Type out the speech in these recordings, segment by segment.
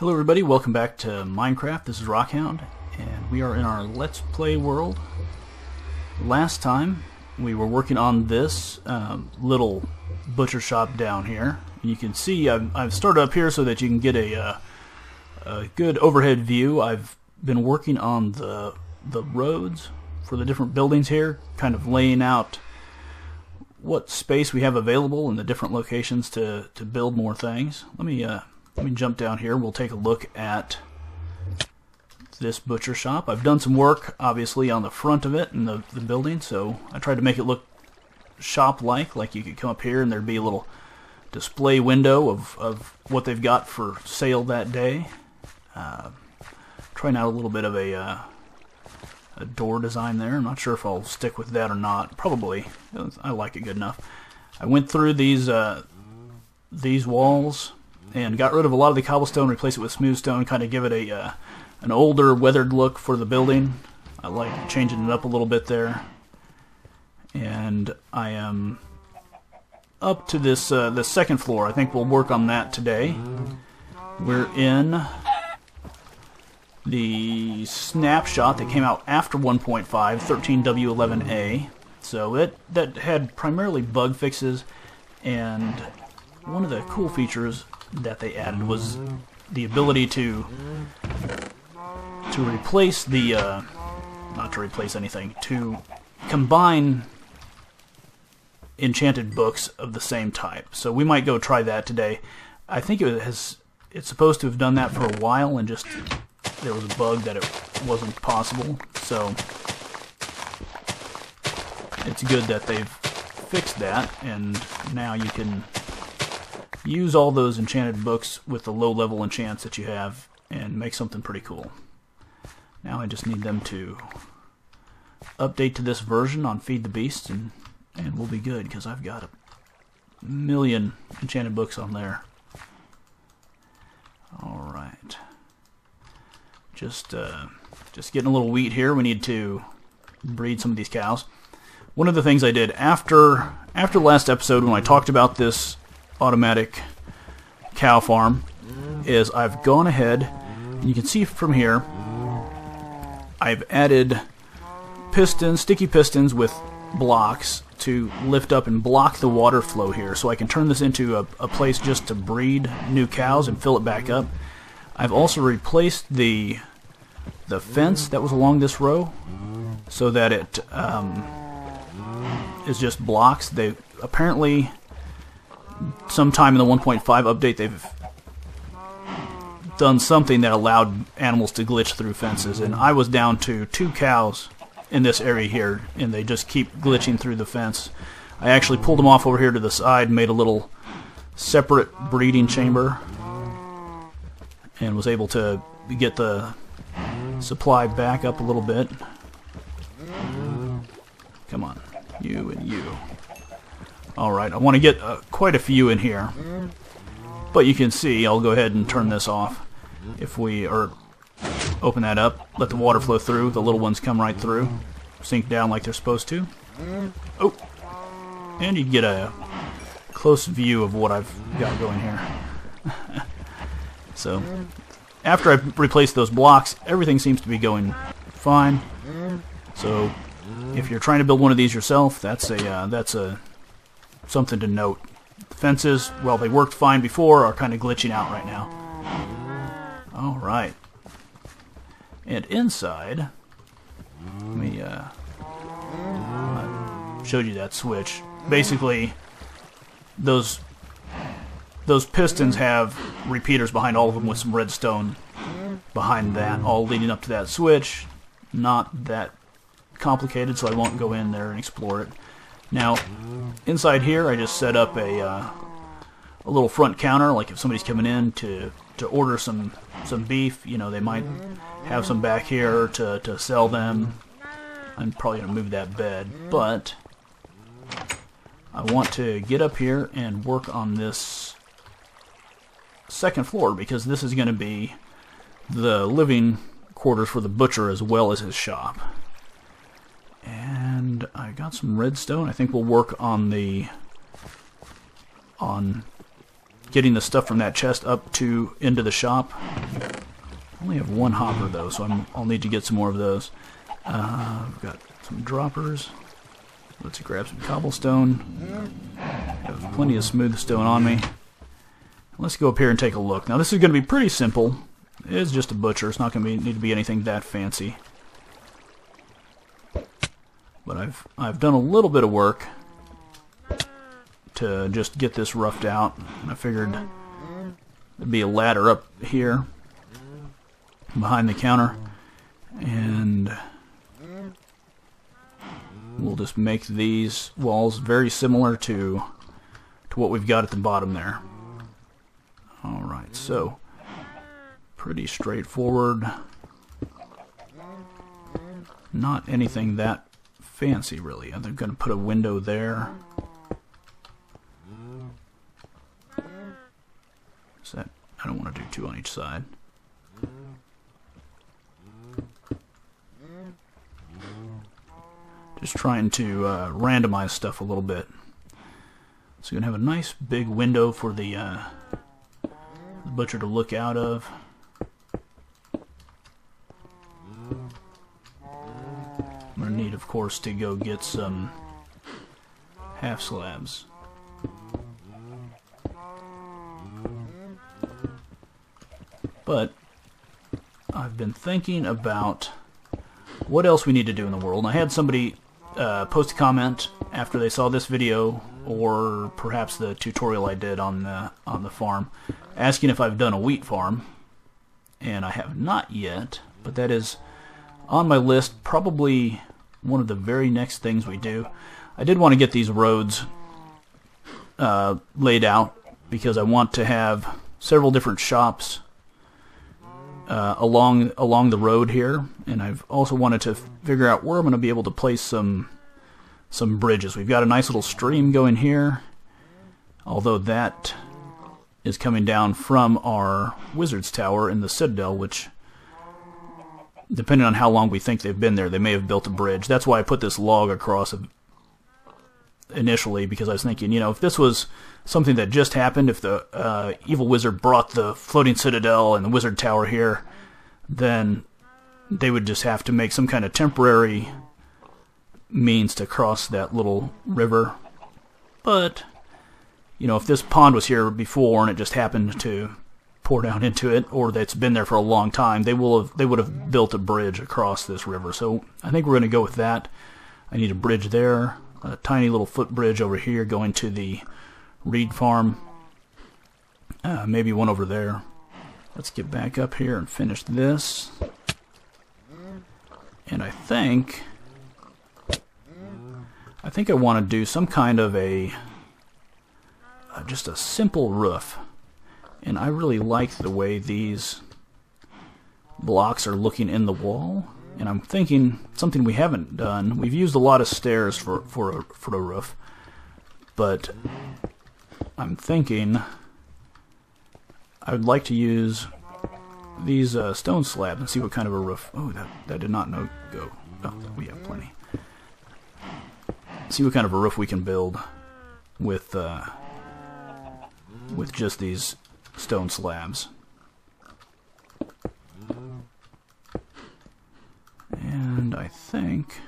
Hello everybody, welcome back to Minecraft. This is RockHound, and we are in our Let's Play world. Last time, we were working on this little butcher shop down here. You can see I've started up here so that you can get a good overhead view. I've been working on the roads for the different buildings here, kind of laying out what space we have available in the different locations to build more things. Let me jump down here. We'll take a look at this butcher shop. I've done some work, obviously, on the front of it and the building, so I tried to make it look shop-like, like you could come up here and there'd be a little display window of what they've got for sale that day. Trying out a little bit of a door design there. I'm not sure if I'll stick with that or not. Probably. I like it good enough. I went through these walls and got rid of a lot of the cobblestone, replaced it with smooth stone, kind of give it an older, weathered look for the building. I like changing it up a little bit there. And I am up to this the second floor. I think we'll work on that today. We're in the snapshot that came out after 1.5, 13W11A. So that had primarily bug fixes, and one of the cool features that they added was the ability to replace the not to replace anything, to combine enchanted books of the same type. So we might go try that today. I think it's supposed to have done that for a while, and just there was a bug that it wasn't possible. So it's good that they've fixed that, and now you can use all those enchanted books with the low-level enchants that you have and make something pretty cool. Now I just need them to update to this version on Feed the Beast, and we'll be good, because I've got a million enchanted books on there. Alright. Just getting a little wheat here. We need to breed some of these cows. One of the things I did after the last episode, when I talked about this automatic cow farm, is I've gone ahead, and you can see from here, I've added pistons, sticky pistons with blocks to lift up and block the water flow here, so I can turn this into a place just to breed new cows and fill it back up. I've also replaced the fence that was along this row so that it is just blocks. They apparently, sometime in the 1.5 update, they've done something that allowed animals to glitch through fences, and I was down to 2 cows in this area here, and they just keep glitching through the fence. I actually pulled them off over here to the side, made a little separate breeding chamber, and was able to get the supply back up a little bit. Come on, you and you. Alright, I want to get quite a few in here, but you can see, I'll go ahead and turn this off. If we open that up, let the water flow through, the little ones come right through, sink down like they're supposed to. Oh, and you get a close view of what I've got going here. So, after I've replaced those blocks, everything seems to be going fine. So, if you're trying to build one of these yourself, that's something to note. The fences, well, they worked fine before, are kind of glitching out right now. Alright. And inside, let me, I showed you that switch. Basically, those pistons have repeaters behind all of them with some redstone behind that, all leading up to that switch. Not that complicated, so I won't go in there and explore it. Now, inside here, I just set up a little front counter, like if somebody's coming in to order some beef, you know, they might have some back here to sell them. I'm probably going to move that bed, but I want to get up here and work on this second floor, because this is going to be the living quarters for the butcher as well as his shop. And I got some redstone. I think we'll work on getting the stuff from that chest up to into the shop. I only have one hopper though, so I'll need to get some more of those. We've got some droppers. Let's grab some cobblestone. Have plenty of smooth stone on me. Let's go up here and take a look. Now this is going to be pretty simple. It is just a butcher. It's not going to need to be anything that fancy. But I've done a little bit of work to just get this roughed out. I figured there'd be a ladder up here behind the counter, and we'll just make these walls very similar to what we've got at the bottom there. Alright, so pretty straightforward. Not anything that fancy really. I'm going to put a window there. Is that, I don't want to do two on each side. Just trying to randomize stuff a little bit. So you're going to have a nice big window for the butcher to look out of. I'm going to need, of course, to go get some half slabs. But I've been thinking about what else we need to do in the world. And I had somebody post a comment after they saw this video, or perhaps the tutorial I did on the farm, asking if I've done a wheat farm, and I have not yet, but that is on my list, probably one of the very next things we do. I did want to get these roads laid out because I want to have several different shops along the road here, and I've also wanted to figure out where I'm going to be able to place some bridges. We've got a nice little stream going here, although that is coming down from our wizard's tower in the Citadel, which, depending on how long we think they've been there, they may have built a bridge. That's why I put this log across initially, because I was thinking, you know, if this was something that just happened, if the evil wizard brought the floating citadel and the wizard tower here, then they would just have to make some kind of temporary means to cross that little river. But, you know, if this pond was here before and it just happened to pour down into it, or that's been there for a long time, they would have built a bridge across this river. So I think we're going to go with that. I need a bridge there, a tiny little footbridge over here going to the reed farm, maybe one over there. Let's get back up here and finish this. And I think I want to do some kind of just a simple roof. And I really like the way these blocks are looking in the wall. And I'm thinking something we haven't done. We've used a lot of stairs for a roof, but I'm thinking I would like to use these stone slabs and see what kind of a roof. Oh, that did not go. Oh, we have plenty. See what kind of a roof we can build with just these stone slabs. And I think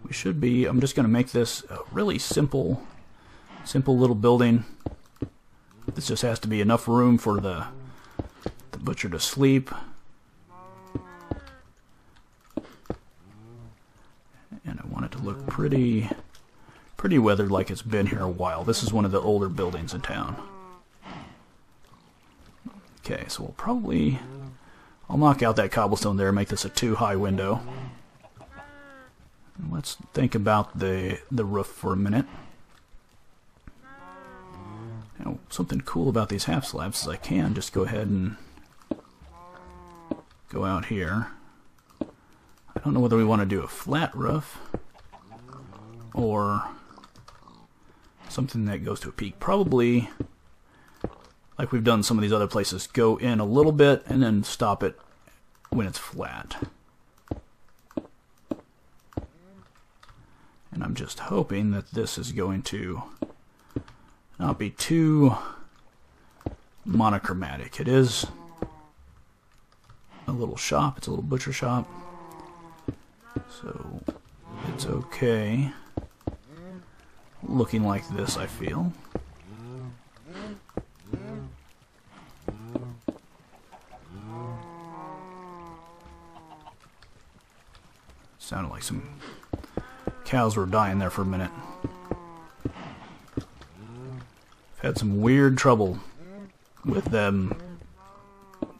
we should be, I'm just going to make this a really simple little building. This just has to be enough room for the butcher to sleep. And I want it to look pretty weathered, like it's been here a while. This is one of the older buildings in town. Okay, so we'll probably, I'll knock out that cobblestone there and make this a 2-high window. And let's think about the roof for a minute. Now, something cool about these half slabs is I can just go ahead and go out here. I don't know whether we want to do a flat roof or something that goes to a peak. Probably, like we've done some of these other places, go in a little bit and then stop it when it's flat. And I'm just hoping that this is going to not be too monochromatic. It is a little shop. It's a little butcher shop. So it's okay looking like this, I feel. Sounded like some cows were dying there for a minute. I've had some weird trouble with them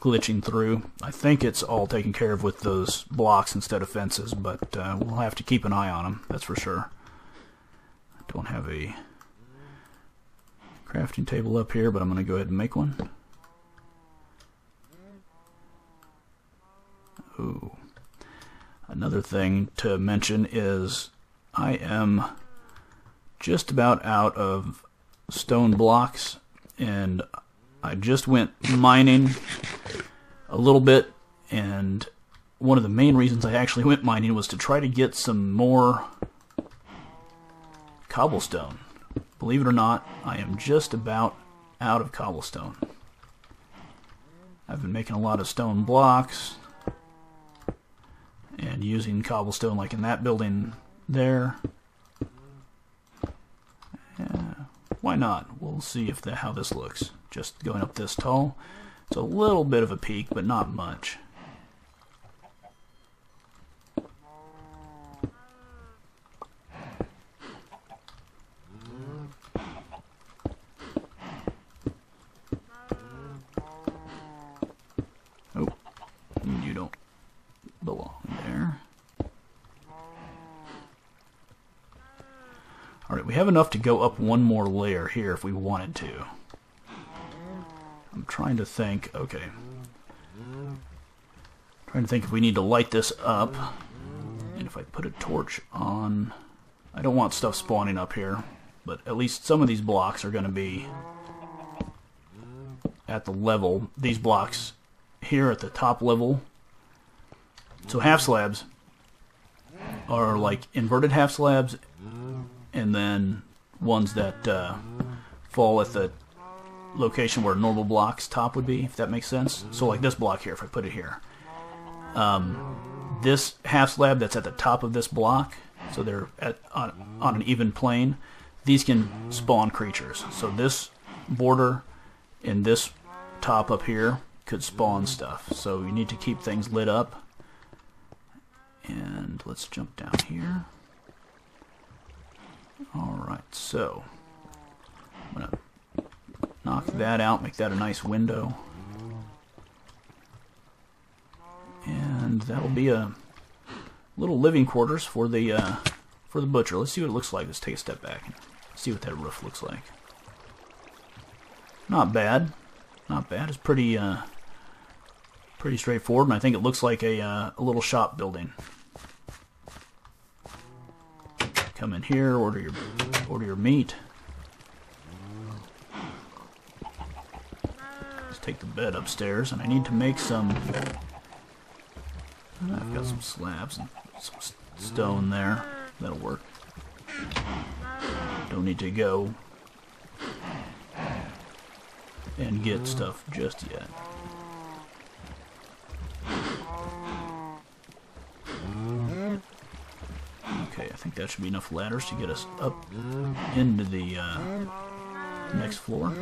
glitching through. I think it's all taken care of with those blocks instead of fences, but we'll have to keep an eye on them, that's for sure. I don't have a crafting table up here, but I'm going to go ahead and make one. Ooh. Another thing to mention is I am just about out of stone blocks, and I just went mining a little bit, and one of the main reasons I actually went mining was to try to get some more cobblestone. Believe it or not, I am just about out of cobblestone. I've been making a lot of stone blocks and using cobblestone like in that building there. Yeah, why not? We'll see if how this looks. Just going up this tall. It's a little bit of a peak, but not much. Oh, you don't belong there. Alright, we have enough to go up one more layer here if we wanted to. I'm trying to think, okay. Trying to think if we need to light this up. And if I put a torch on... I don't want stuff spawning up here, but at least some of these blocks are going to be at the level. These blocks here at the top level. So half slabs are like inverted half slabs, and then ones that fall at the location where normal blocks top would be, if that makes sense. So like this block here, if I put it here. This half slab that's at the top of this block, so they're on an even plane, these can spawn creatures. So this border and this top up here could spawn stuff. So you need to keep things lit up. And let's jump down here. Alright, so I'm going to knock that out, make that a nice window. And that'll be a little living quarters for the butcher. Let's see what it looks like. Let's take a step back and see what that roof looks like. Not bad. Not bad. It's pretty straightforward, and I think it looks like a little shop building. Come in here, order your meat. Let's take the bed upstairs, and I need to make some. I've got some slabs and some stone there. That'll work. Don't need to go and get stuff just yet. Okay, I think that should be enough ladders to get us up into the next floor.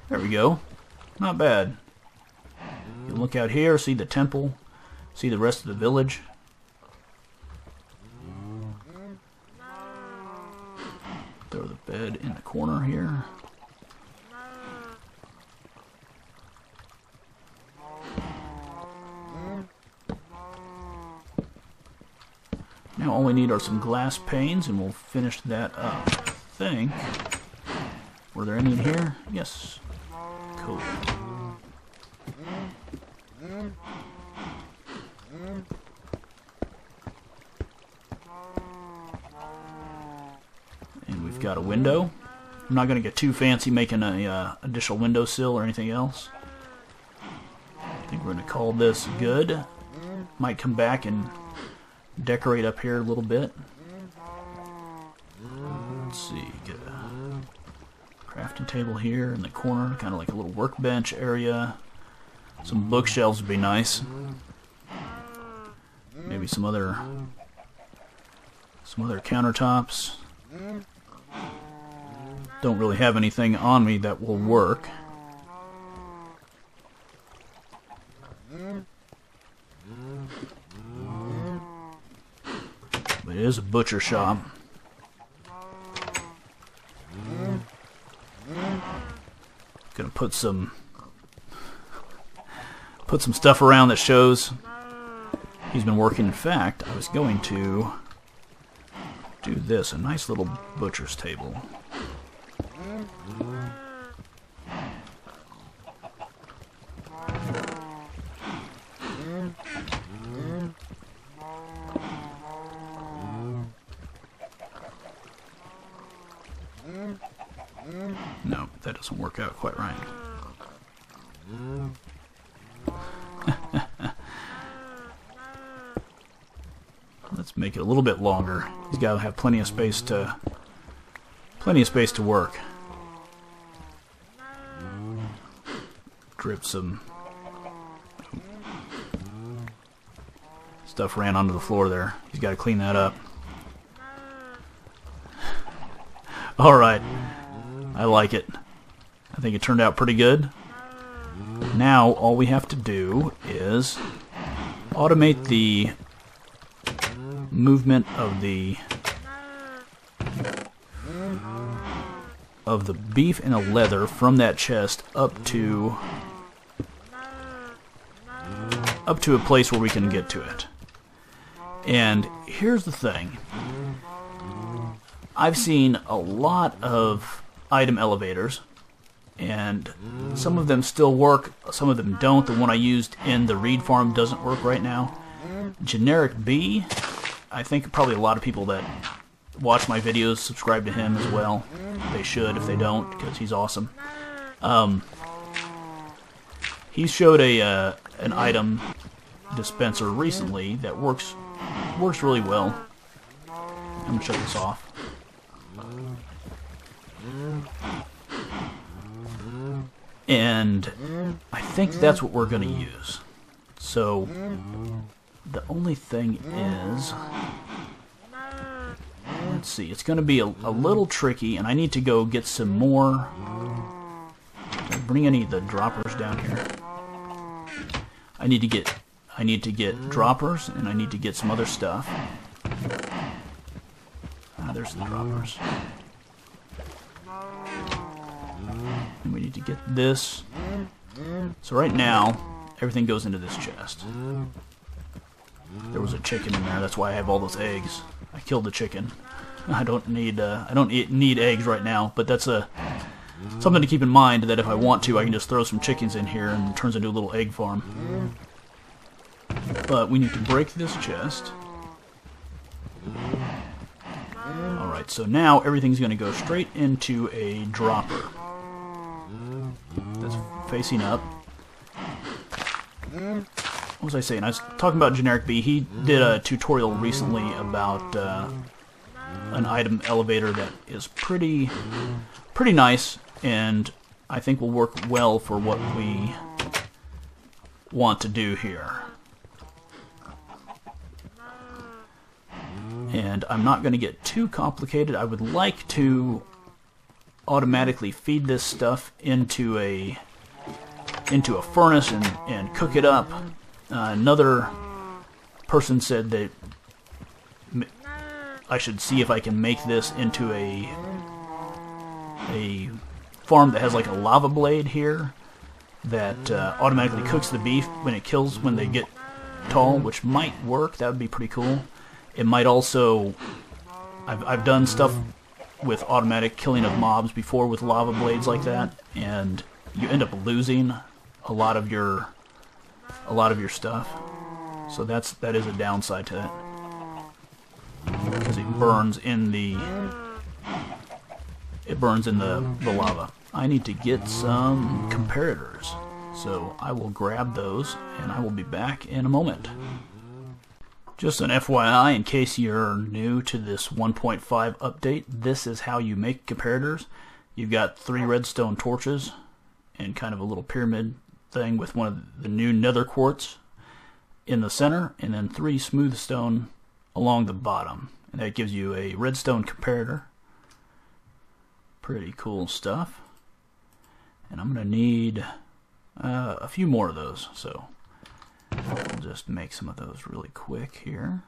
There we go. Not bad. You can look out here, see the temple, see the rest of the village. Throw the bed in the corner here. Now all we need are some glass panes, and we'll finish that up. I think. Were there any in here? Yes. Cool. And we've got a window. I'm not going to get too fancy making a additional windowsill or anything else. I think we're going to call this good. Might come back and decorate up here a little bit. Let's see, get a crafting table here in the corner, kind of like a little workbench area. Some bookshelves would be nice. Maybe some other countertops. Don't really have anything on me that will work. But it is a butcher shop. Gonna put some stuff around that shows he's been working. In fact, I was going to do this, a nice little butcher's table. No, that doesn't work out quite right. Let's make it a little bit longer. He's got to have plenty of space to work. Drip some stuff ran onto the floor there. He's got to clean that up. All right. I like it. I think it turned out pretty good. Now all we have to do is automate the movement of the beef and the leather from that chest up to a place where we can get to it. And here's the thing. I've seen a lot of item elevators, and some of them still work, some of them don't. The one I used in the reed farm doesn't work right now. Generic B, I think probably a lot of people that watch my videos subscribe to him as well. They should if they don't, because he's awesome. He showed an item dispenser recently that works really well. I'm going to shut this off. And I think that's what we're going to use. So the only thing is, let's see, it's going to be a little tricky, and I need to go get some more. Did I bring any of the droppers down here? I need to get droppers, and I need to get some other stuff. There's the droppers. And we need to get this. So right now, everything goes into this chest. There was a chicken in there. That's why I have all those eggs. I killed the chicken. I don't need eggs right now, but that's something to keep in mind, that if I want to, I can just throw some chickens in here and it turns into a little egg farm. But we need to break this chest. Alright, so now everything's going to go straight into a dropper that's facing up. What was I saying? I was talking about Generic B. He did a tutorial recently about an item elevator that is pretty nice, and I think will work well for what we want to do here. And I'm not going to get too complicated. I would like to automatically feed this stuff into a furnace and cook it up. Another person said that I should see if I can make this into a farm that has like a lava blade here that automatically cooks the beef when it kills when they get tall, which might work. That would be pretty cool. It might also, I've done stuff with automatic killing of mobs before with lava blades like that, and you end up losing a lot of your stuff. So that is a downside to it, because it burns in the lava. I need to get some comparators, so I will grab those and I will be back in a moment. Just an FYI, in case you're new to this 1.5 update, this is how you make comparators. You've got 3 redstone torches and kind of a little pyramid thing with one of the new nether quartz in the center, and then 3 smooth stone along the bottom. And that gives you a redstone comparator. Pretty cool stuff. And I'm going to need a few more of those, so I'll just make some of those really quick here.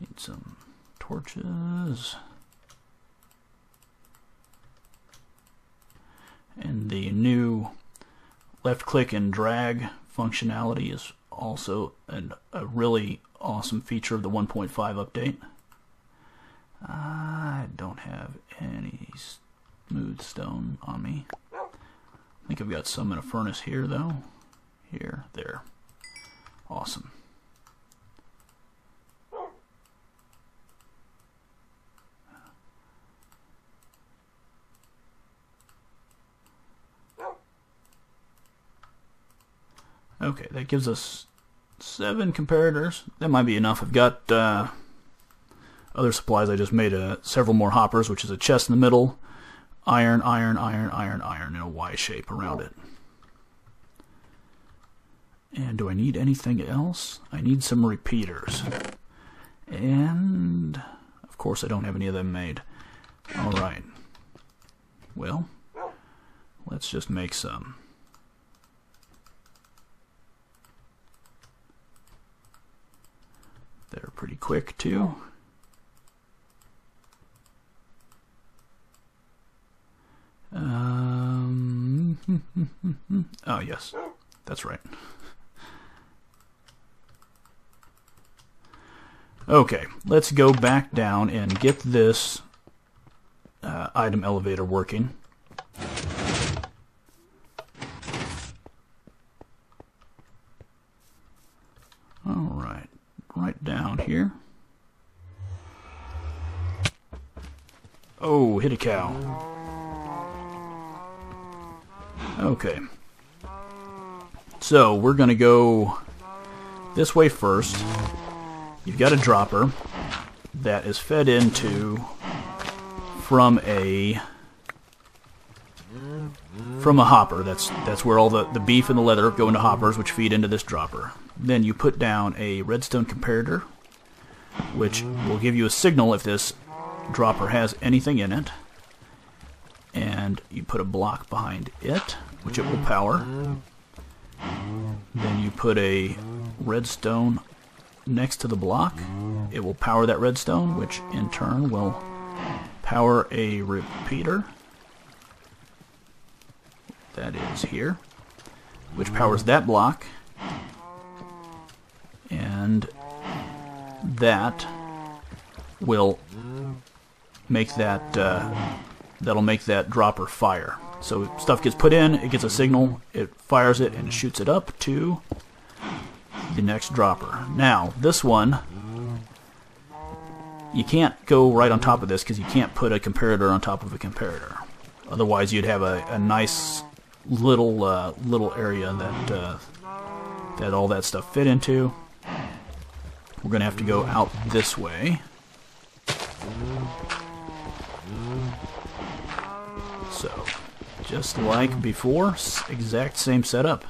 Need some torches. And the new left click and drag functionality is also a really awesome feature of the 1.5 update. I don't have any smooth stone on me. I think I've got some in a furnace here though. Here, there. Awesome. Okay, that gives us 7 comparators. That might be enough. I've got other supplies. I just made several more hoppers, which is a chest in the middle, iron, iron, iron, iron, iron in a Y shape around it. And do I need anything else? I need some repeaters. And, of course, I don't have any of them made. Alright. Well, let's just make some. They're pretty quick, too. Oh, yes. That's right. Okay, let's go back down and get this item elevator working. Alright, right down here. Oh, hit a cow. Okay. So, we're going to go this way first. You've got a dropper that is fed into from a hopper. That's where all the beef and the leather go into hoppers, which feed into this dropper. Then you put down a redstone comparator, which will give you a signal if this dropper has anything in it. And you put a block behind it, which it will power. Then you put a redstone next to the block. It will power that redstone, which in turn will power a repeater. That is here, which powers that block. And that will make that that'll make that dropper fire. So if stuff gets put in, it gets a signal, it fires it, and shoots it up to the next dropper. Now, this one, you can't go right on top of this because you can't put a comparator on top of a comparator. Otherwise, you'd have a nice little area that all that stuff fit into. We're going to have to go out this way. So, just like before, exact same setup.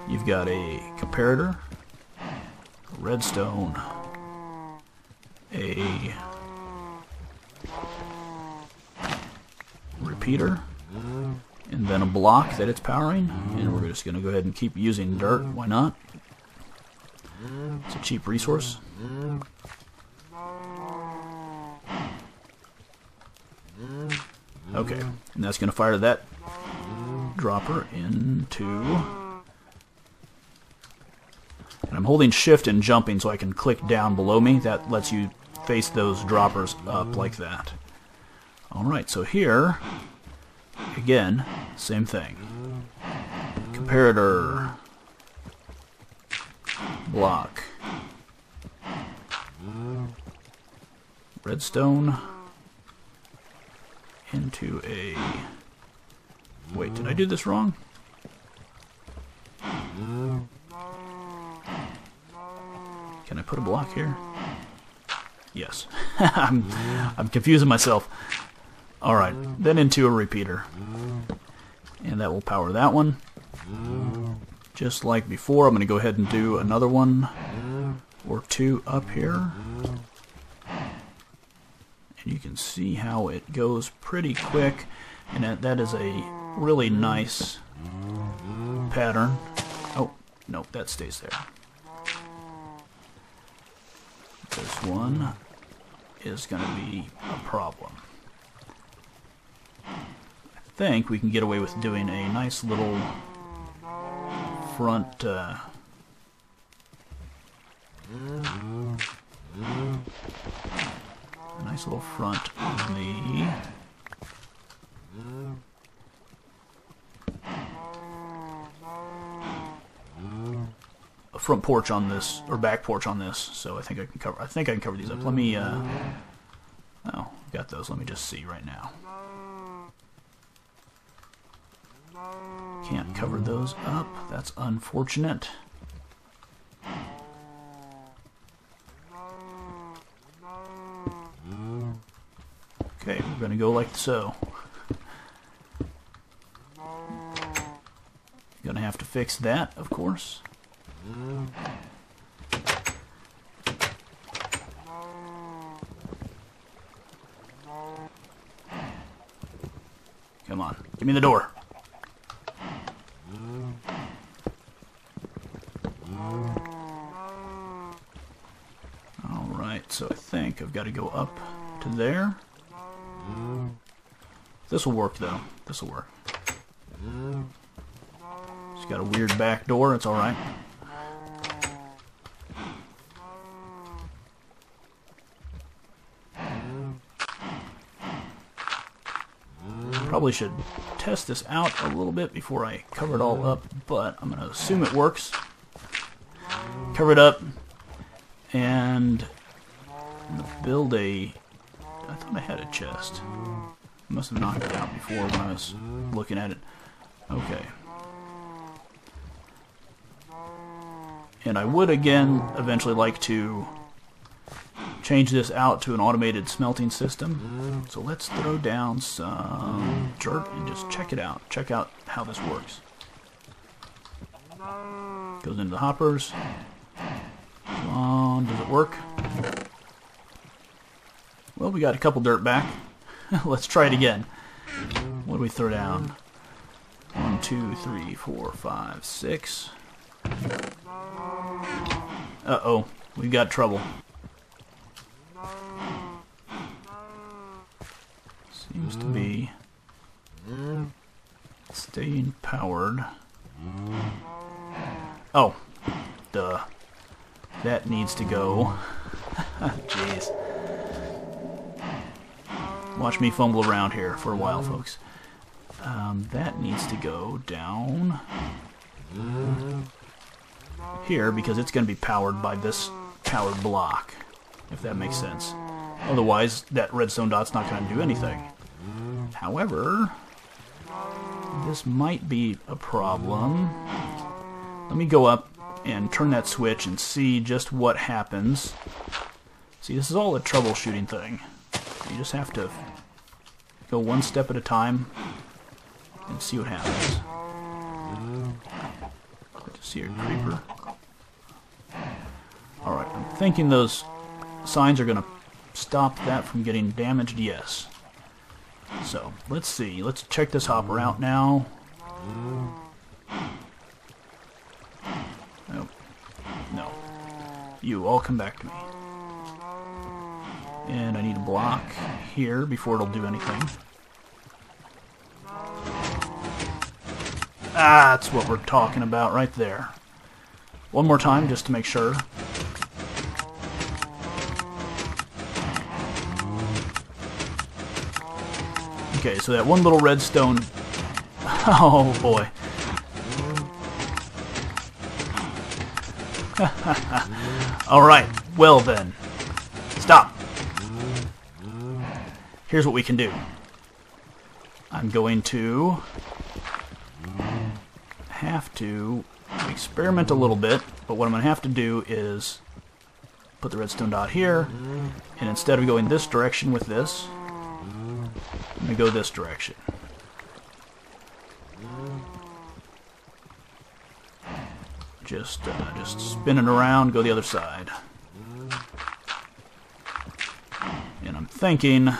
You've got a comparator, a redstone, a repeater, and then a block that it's powering. And we're just going to go ahead and keep using dirt. Why not? It's a cheap resource. Okay, and that's going to fire that dropper into... And I'm holding shift and jumping so I can click down below me. That lets you face those droppers up like that. Alright, so here, again, same thing. Comparator, block, redstone, into a... Wait, did I do this wrong? put a block here? Yes. I'm confusing myself. Alright, then into a repeater. And that will power that one. Just like before, I'm going to go ahead and do another one or two up here. And you can see how it goes pretty quick. And that is a really nice pattern. Oh, nope, that stays there. This one is going to be a problem. I think we can get away with doing a nice little front nice little front on the a front porch on this, or back porch on this. So I think I can cover these up. Let me oh, got those. Let me just see right now. Can't cover those up. That's unfortunate. Okay, we're going to go like so. Going to have to fix that, of course. Come on, give me the door. Alright, so I think I've got to go up to there. This will work, though. This will work. It's got a weird back door. It's alright. Probably should test this out a little bit before I cover it all up, but I'm going to assume it works. Cover it up and build a... I thought I had a chest. I must have knocked it out before when I was looking at it. Okay. And I would again eventually like to change this out to an automated smelting system. So let's throw down some dirt and just check it out. Check out how this works. Goes into the hoppers. Come on, does it work? Well, we got a couple dirt back. Let's try it again. What do we throw down? 1, 2, 3, 4, 5, 6. Uh-oh, we've got trouble. Seems to be staying powered. Oh, duh. That needs to go. Jeez. Watch me fumble around here for a while, folks. That needs to go down here because it's going to be powered by this powered block, if that makes sense. Otherwise, that redstone dot's not going to do anything. However, this might be a problem. Let me go up and turn that switch and see just what happens. See, this is all a troubleshooting thing. You just have to go one step at a time and see what happens. Good to see your creeper. Alright, I'm thinking those signs are going to stop that from getting damaged. Yes. So, let's see. Let's check this hopper out now. Nope. No. You all come back to me. And I need a block here before it'll do anything. Ah, that's what we're talking about right there. One more time just to make sure. Okay, so that one little redstone... Oh, boy. Alright, well then. Stop. Here's what we can do. I'm going to have to experiment a little bit, but what I'm going to have to do is put the redstone dot here, and instead of going this direction with this, I'm going to go this direction. Just spinning around, go the other side. And I'm thinking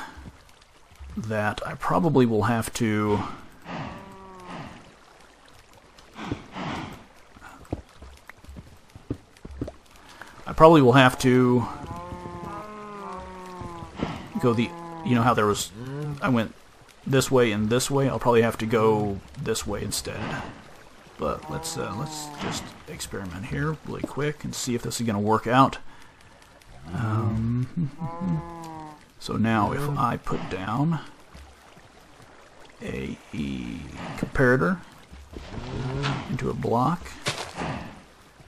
that I probably will have to go the, you know how there was, I went this way and this way, I'll probably have to go this way instead. But let's just experiment here really quick and see if this is going to work out. So now if I put down a comparator into a block,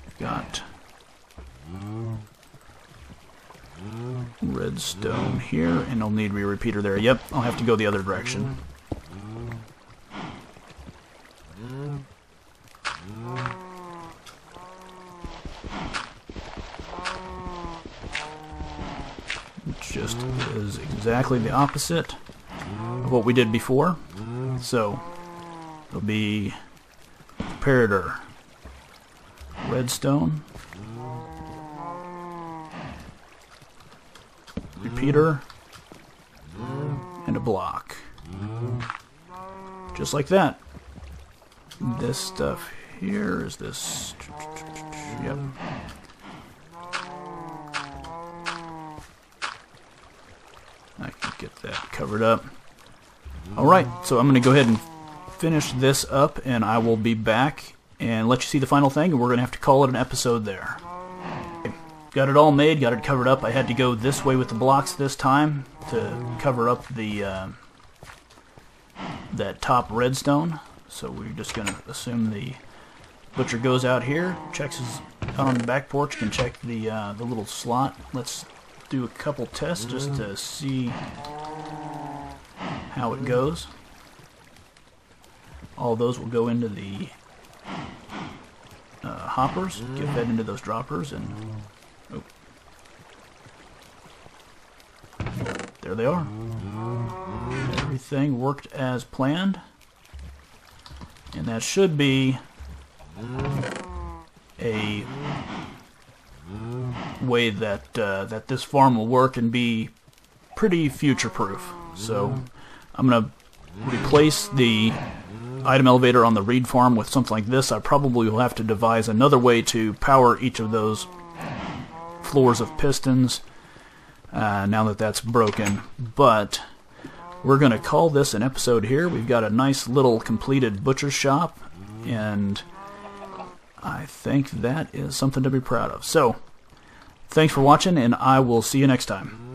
we've got redstone here, and I'll need a repeater there. Yep, I'll have to go the other direction. Which just is exactly the opposite of what we did before. So it'll be comparator, redstone, repeater, and a block. Just like that. This stuff here is this. Yep. I can get that covered up. Alright, so I'm going to go ahead and finish this up, and I will be back and let you see the final thing, and we're going to have to call it an episode there. Got it all made, got it covered up. I had to go this way with the blocks this time to cover up the that top redstone. So we're just going to assume the butcher goes out here, checks his out on the back porch, can check the little slot. Let's do a couple tests just to see how it goes. All those will go into the hoppers, get fed into those droppers, and oh, there they are. Everything worked as planned, and that should be a way that that this farm will work and be pretty future-proof. So I'm going to replace the item elevator on the reed farm with something like this. I probably will have to devise another way to power each of those floors of pistons now that that's broken. But we're going to call this an episode here. We've got a nice little completed butcher's shop, and I think that is something to be proud of. So, thanks for watching, and I will see you next time.